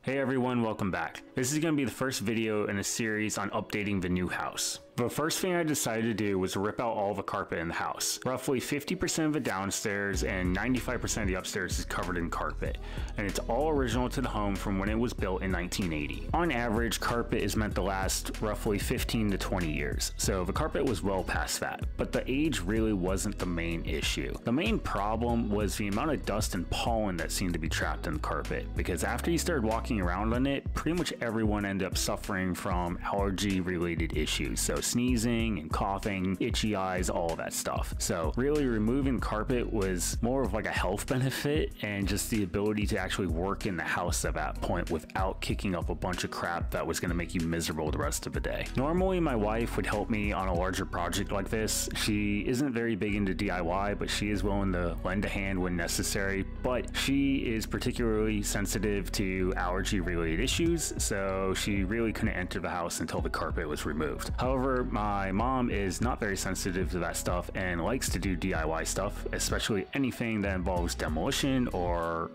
Hey everyone, welcome back. This is going to be the first video in a series on updating the new house. The first thing I decided to do was rip out all the carpet in the house. Roughly 50% of the downstairs and 95% of the upstairs is covered in carpet, and it's all original to the home from when it was built in 1980. On average, carpet is meant to last roughly 15 to 20 years, so the carpet was well past that, but the age really wasn't the main issue. The main problem was the amount of dust and pollen that seemed to be trapped in the carpet, because after you started walking around on it, pretty much everyone ended up suffering from allergy related issues. So sneezing and coughing, itchy eyes, all of that stuff. So really removing carpet was more of like a health benefit and just the ability to actually work in the house at that point without kicking up a bunch of crap that was going to make you miserable the rest of the day. Normally my wife would help me on a larger project like this. She isn't very big into DIY, but she is willing to lend a hand when necessary. But she is particularly sensitive to allergy related issues, so she really couldn't enter the house until the carpet was removed. However, my mom is not very sensitive to that stuff and likes to do DIY stuff, especially anything that involves demolition or,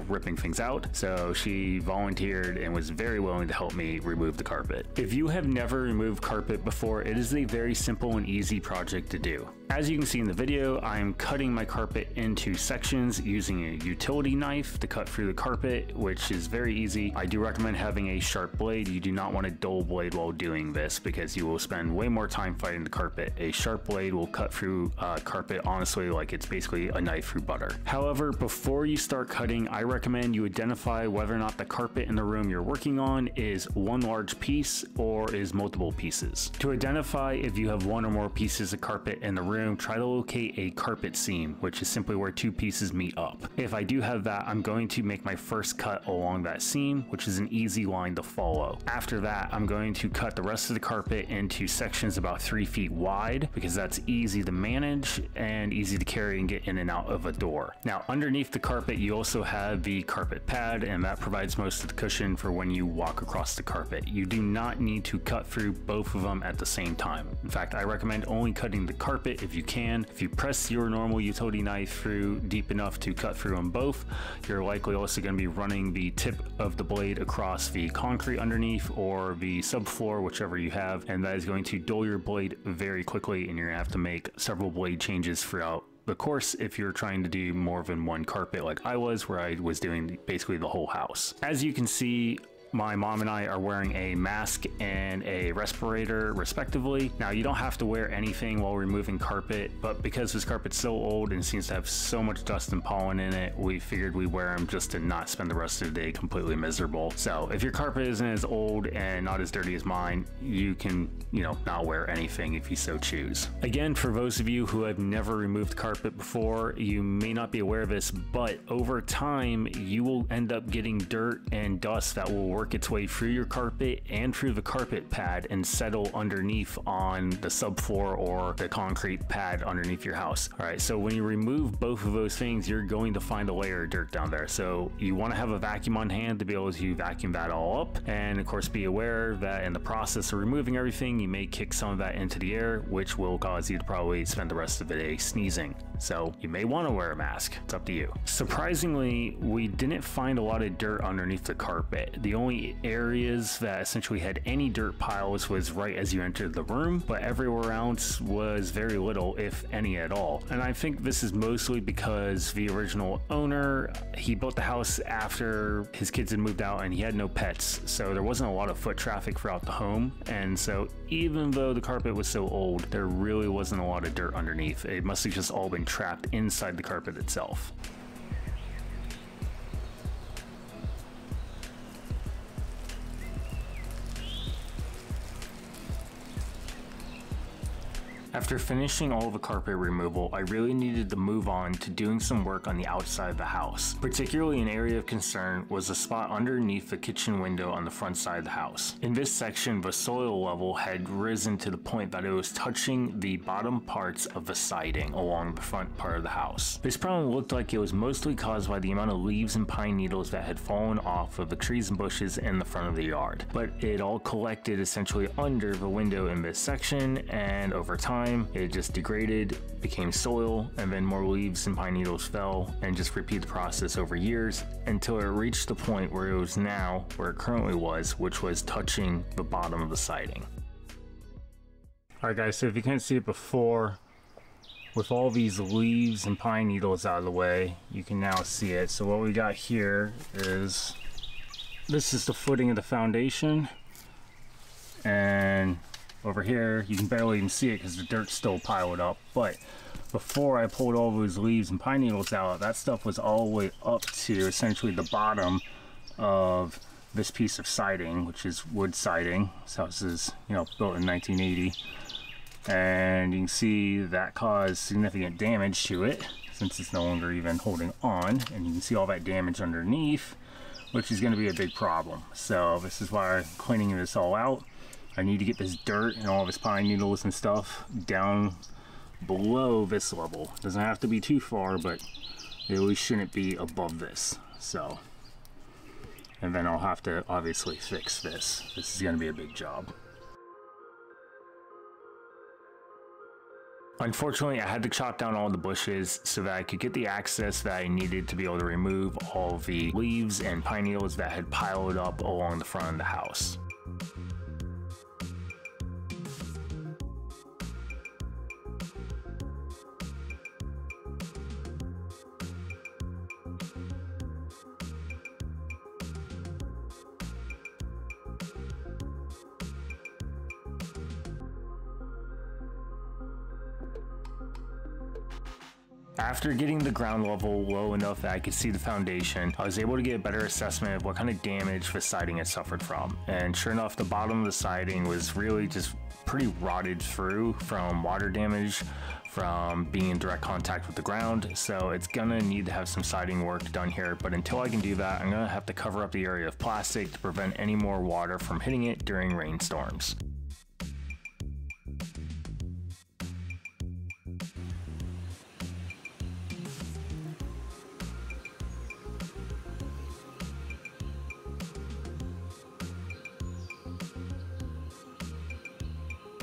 ripping things out. So she volunteered and was very willing to help me remove the carpet. If you have never removed carpet before, it is a very simple and easy project to do. As you can see in the video, I am cutting my carpet into sections using a utility knife to cut through the carpet, which is very easy. I do recommend having a sharp blade. You do not want a dull blade while doing this because you will spend way more time fighting the carpet. A sharp blade will cut through carpet honestly like it's basically a knife through butter. However, before you start cutting, I recommend you identify whether or not the carpet in the room you're working on is one large piece or is multiple pieces. To identify if you have one or more pieces of carpet in the room, try to locate a carpet seam, which is simply where two pieces meet up. If I do have that, I'm going to make my first cut along that seam, which is an easy line to follow. After that, I'm going to cut the rest of the carpet into sections about 3 feet wide because that's easy to manage and easy to carry and get in and out of a door. Now, underneath the carpet, you also have the carpet pad, and that provides most of the cushion for when you walk across the carpet. You do not need to cut through both of them at the same time. In fact, I recommend only cutting the carpet if you can. If you press your normal utility knife through deep enough to cut through them both, you're likely also going to be running the tip of the blade across the concrete underneath or the subfloor, whichever you have, and that is going to dull your blade very quickly, and you're going to have to make several blade changes throughout the course if you're trying to do more than one carpet like I was, where I was doing basically the whole house. As you can see, my mom and I are wearing a mask and a respirator respectively. Now, you don't have to wear anything while removing carpet, but because this carpet's so old and seems to have so much dust and pollen in it, we figured we'd wear them just to not spend the rest of the day completely miserable. So if your carpet isn't as old and not as dirty as mine, you can, not wear anything if you so choose. Again, for those of you who have never removed carpet before, you may not be aware of this, but over time, you will end up getting dirt and dust that will work its way through your carpet and through the carpet pad and settle underneath on the subfloor or the concrete pad underneath your house. All right, so when you remove both of those things, you're going to find a layer of dirt down there. So you want to have a vacuum on hand to be able to vacuum that all up. And of course, be aware that in the process of removing everything, you may kick some of that into the air, which will cause you to probably spend the rest of the day sneezing. So you may want to wear a mask. It's up to you. Surprisingly, we didn't find a lot of dirt underneath the carpet. The only areas that essentially had any dirt piles was right as you entered the room, but everywhere else was very little, if any at all. And I think this is mostly because the original owner, he built the house after his kids had moved out and he had no pets, so there wasn't a lot of foot traffic throughout the home. And so even though the carpet was so old, there really wasn't a lot of dirt underneath. It must have just all been trapped inside the carpet itself. After finishing all the carpet removal, I really needed to move on to doing some work on the outside of the house. Particularly an area of concern was a spot underneath the kitchen window on the front side of the house. In this section, the soil level had risen to the point that it was touching the bottom parts of the siding along the front part of the house. This problem looked like it was mostly caused by the amount of leaves and pine needles that had fallen off of the trees and bushes in the front of the yard. But it all collected essentially under the window in this section, and over time, time, it just degraded, became soil, and then more leaves and pine needles fell, and just repeat the process over years until it reached the point where it was now where it currently was, which was touching the bottom of the siding. Alright guys, so if you can't see it before, with all these leaves and pine needles out of the way, you can now see it. So what we got here is, this is the footing of the foundation, and over here you can barely even see it because the dirt's still piled up. But before I pulled all those leaves and pine needles out, that stuff was all the way up to essentially the bottom of this piece of siding, which is wood siding. This house is, built in 1980. And you can see that caused significant damage to it since it's no longer even holding on, and you can see all that damage underneath, which is going to be a big problem. So this is why I'm cleaning this all out. I need to get this dirt and all this pine needles and stuff down below this level. It doesn't have to be too far, but it really shouldn't be above this. So, and then I'll have to obviously fix this. This is going to be a big job. Unfortunately, I had to chop down all the bushes so that I could get the access that I needed to be able to remove all the leaves and pine needles that had piled up along the front of the house. After getting the ground level low enough that I could see the foundation, I was able to get a better assessment of what kind of damage the siding had suffered from. And sure enough, the bottom of the siding was really just pretty rotted through from water damage, from being in direct contact with the ground. So it's gonna need to have some siding work done here, but until I can do that, I'm gonna have to cover up the area of plastic to prevent any more water from hitting it during rainstorms.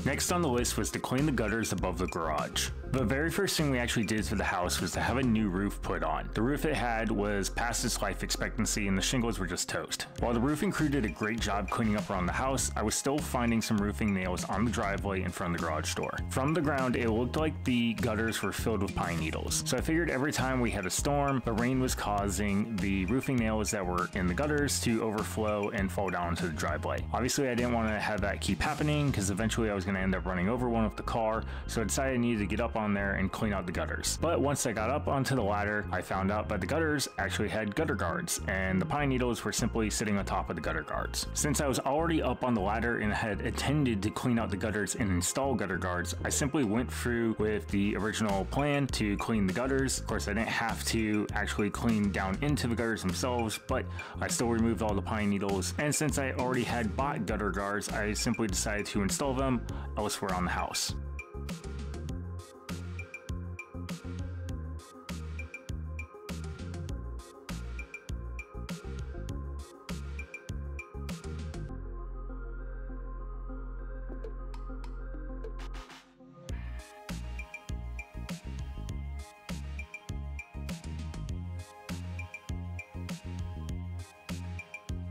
Next on the list was to clean the gutters above the garage. The very first thing we actually did for the house was to have a new roof put on. The roof it had was past its life expectancy and the shingles were just toast. While the roofing crew did a great job cleaning up around the house, I was still finding some roofing nails on the driveway in front of the garage door. From the ground, it looked like the gutters were filled with pine needles. So I figured every time we had a storm, the rain was causing the roofing nails that were in the gutters to overflow and fall down into the driveway. Obviously, I didn't want to have that keep happening because eventually I was going to end up running over one with the car, so I decided I needed to get up on there and clean out the gutters. But once I got up onto the ladder, I found out that the gutters actually had gutter guards, and the pine needles were simply sitting on top of the gutter guards. Since I was already up on the ladder and had intended to clean out the gutters and install gutter guards, I simply went through with the original plan to clean the gutters. Of course, I didn't have to actually clean down into the gutters themselves, but I still removed all the pine needles, and since I already had bought gutter guards, I simply decided to install them elsewhere on the house.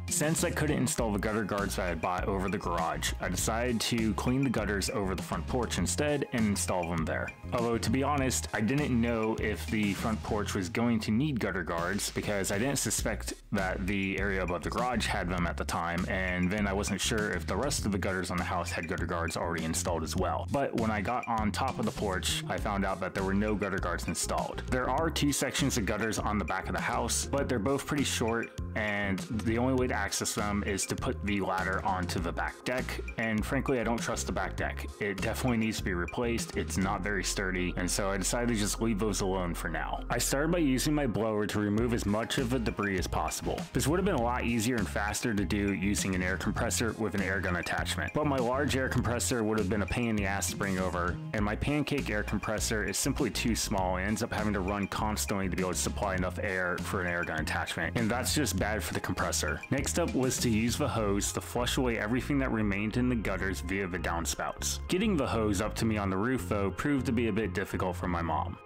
Since I couldn't install the gutter guards that I had bought over the garage, I decided to clean the gutters over the front porch instead and install them there. Although, to be honest, I didn't know if the front porch was going to need gutter guards because I didn't suspect that the area above the garage had them at the time, and then I wasn't sure if the rest of the gutters on the house had gutter guards already installed as well. But when I got on top of the porch, I found out that there were no gutter guards installed. There are two sections of gutters on the back of the house, but they're both pretty short, and the only way to access them is to put the ladder onto the back deck, and frankly I don't trust the back deck. It definitely needs to be replaced. It's not very sturdy, and so I decided to just leave those alone for now. I started by using my blower to remove as much of the debris as possible. This would have been a lot easier and faster to do using an air compressor with an air gun attachment, but my large air compressor would have been a pain in the ass to bring over, and my pancake air compressor is simply too small and ends up having to run constantly to be able to supply enough air for an air gun attachment, and that's just bad for the compressor. Next step was to use the hose to flush away everything that remained in the gutters via the downspouts. Getting the hose up to me on the roof though proved to be a bit difficult for my mom.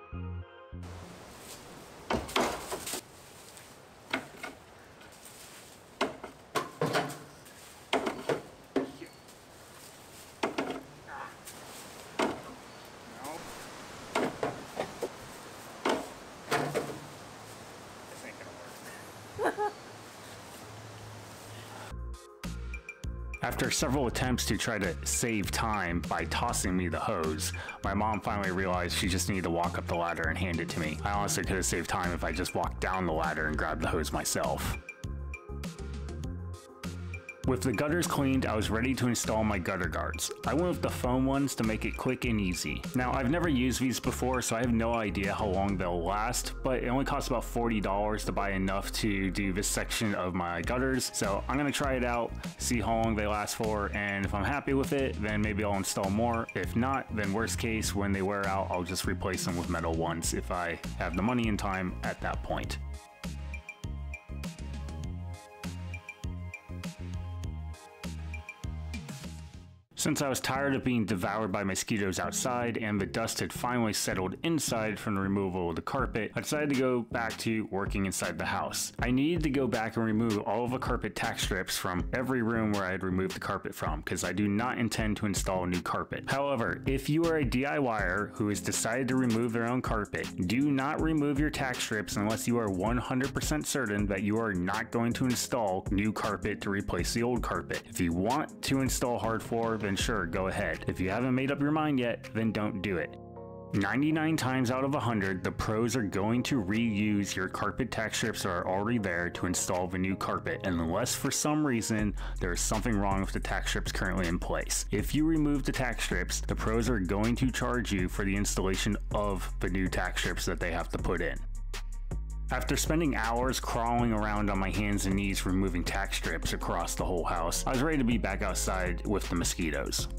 After several attempts to try to save time by tossing me the hose, my mom finally realized she just needed to walk up the ladder and hand it to me. I honestly could have saved time if I just walked down the ladder and grabbed the hose myself. With the gutters cleaned, I was ready to install my gutter guards. I went with the foam ones to make it quick and easy. Now, I've never used these before, so I have no idea how long they'll last, but it only costs about $40 to buy enough to do this section of my gutters. So I'm gonna try it out, see how long they last for, and if I'm happy with it, then maybe I'll install more. If not, then worst case, when they wear out, I'll just replace them with metal ones if I have the money and time at that point. Since I was tired of being devoured by mosquitoes outside and the dust had finally settled inside from the removal of the carpet, I decided to go back to working inside the house. I needed to go back and remove all of the carpet tack strips from every room where I had removed the carpet from, because I do not intend to install new carpet. However, if you are a DIYer who has decided to remove their own carpet, do not remove your tack strips unless you are 100% certain that you are not going to install new carpet to replace the old carpet. If you want to install hard floor, then sure, go ahead. If you haven't made up your mind yet, then don't do it. 99 times out of 100, the pros are going to reuse your carpet tack strips that are already there to install the new carpet, unless for some reason there is something wrong with the tack strips currently in place. If you remove the tack strips, the pros are going to charge you for the installation of the new tack strips that they have to put in. After spending hours crawling around on my hands and knees removing tack strips across the whole house, I was ready to be back outside with the mosquitoes.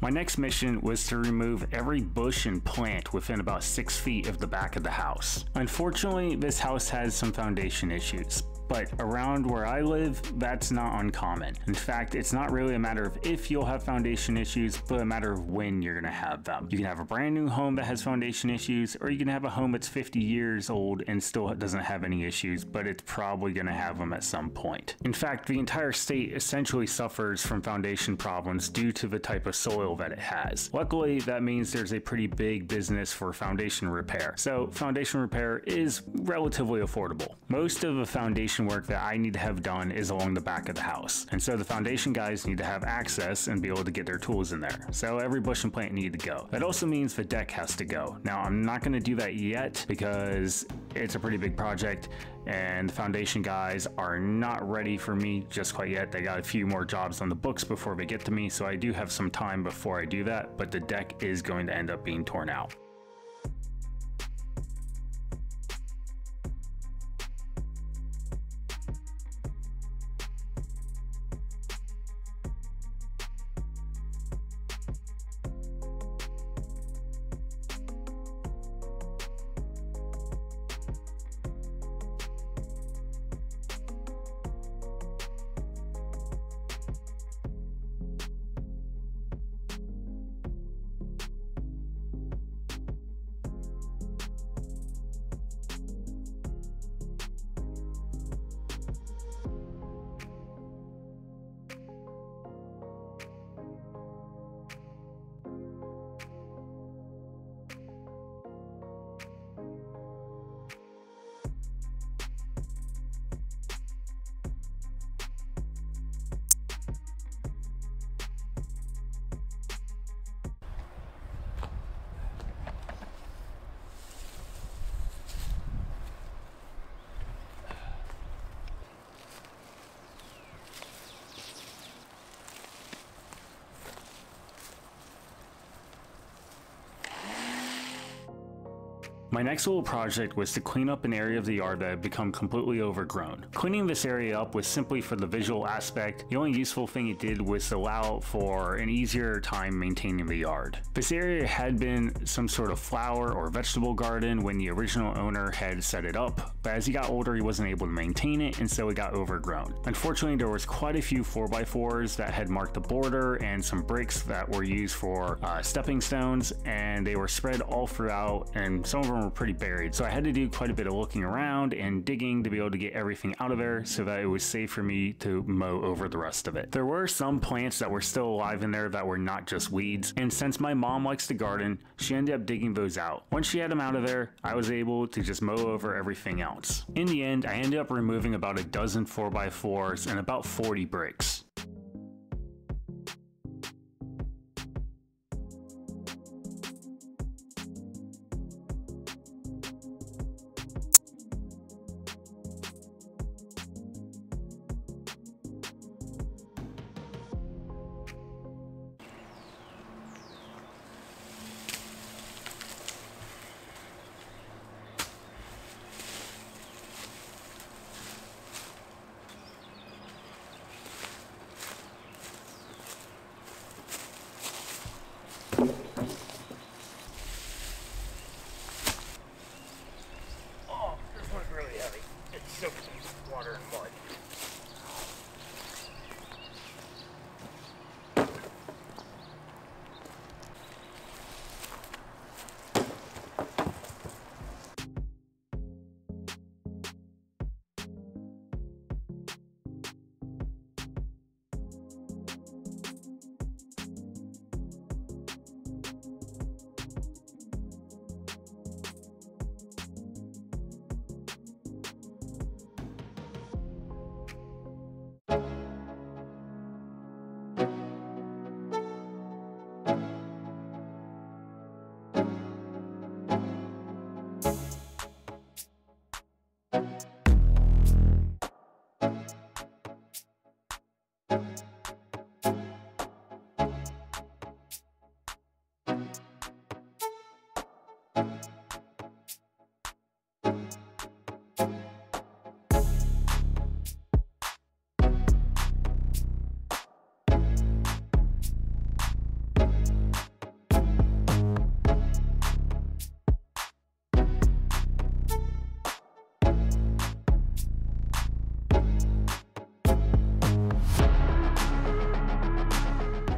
My next mission was to remove every bush and plant within about 6 feet of the back of the house. Unfortunately, this house has some foundation issues, but around where I live, that's not uncommon. In fact, it's not really a matter of if you'll have foundation issues, but a matter of when you're gonna have them. You can have a brand new home that has foundation issues, or you can have a home that's 50 years old and still doesn't have any issues, but it's probably gonna have them at some point. In fact, the entire state essentially suffers from foundation problems due to the type of soil that it has. Luckily, that means there's a pretty big business for foundation repair. So foundation repair is relatively affordable. Most of the foundation work that I need to have done is along the back of the house. And so the foundation guys need to have access and be able to get their tools in there. So every bush and plant need to go. That also means the deck has to go. Now I'm not gonna do that yet because it's a pretty big project and the foundation guys are not ready for me just quite yet. They got a few more jobs on the books before they get to me, so I do have some time before I do that, but the deck is going to end up being torn out. My next little project was to clean up an area of the yard that had become completely overgrown. Cleaning this area up was simply for the visual aspect. The only useful thing it did was to allow for an easier time maintaining the yard. This area had been some sort of flower or vegetable garden when the original owner had set it up, but as he got older he wasn't able to maintain it, and so it got overgrown. Unfortunately, there was quite a few 4x4s that had marked the border and some bricks that were used for stepping stones, and they were spread all throughout, and some of them were pretty buried. So I had to do quite a bit of looking around and digging to be able to get everything out of there so that it was safe for me to mow over the rest of it. There were some plants that were still alive in there that were not just weeds, and since my mom likes to garden, she ended up digging those out. Once she had them out of there, I was able to just mow over everything else. In the end, I ended up removing about a dozen 4x4s and about 40 bricks. Oh, this one's really heavy. It's soaked in water and mud.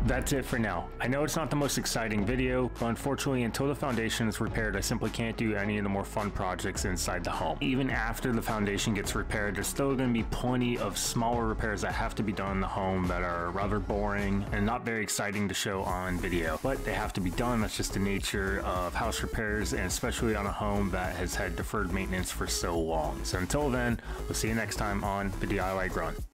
That's it for now. I know it's not the most exciting video, but unfortunately until the foundation is repaired, I simply can't do any of the more fun projects inside the home. Even after the foundation gets repaired, there's still going to be plenty of smaller repairs that have to be done in the home that are rather boring and not very exciting to show on video, but they have to be done. That's just the nature of house repairs, and especially on a home that has had deferred maintenance for so long. So until then, we'll see you next time on the DIY Grunt.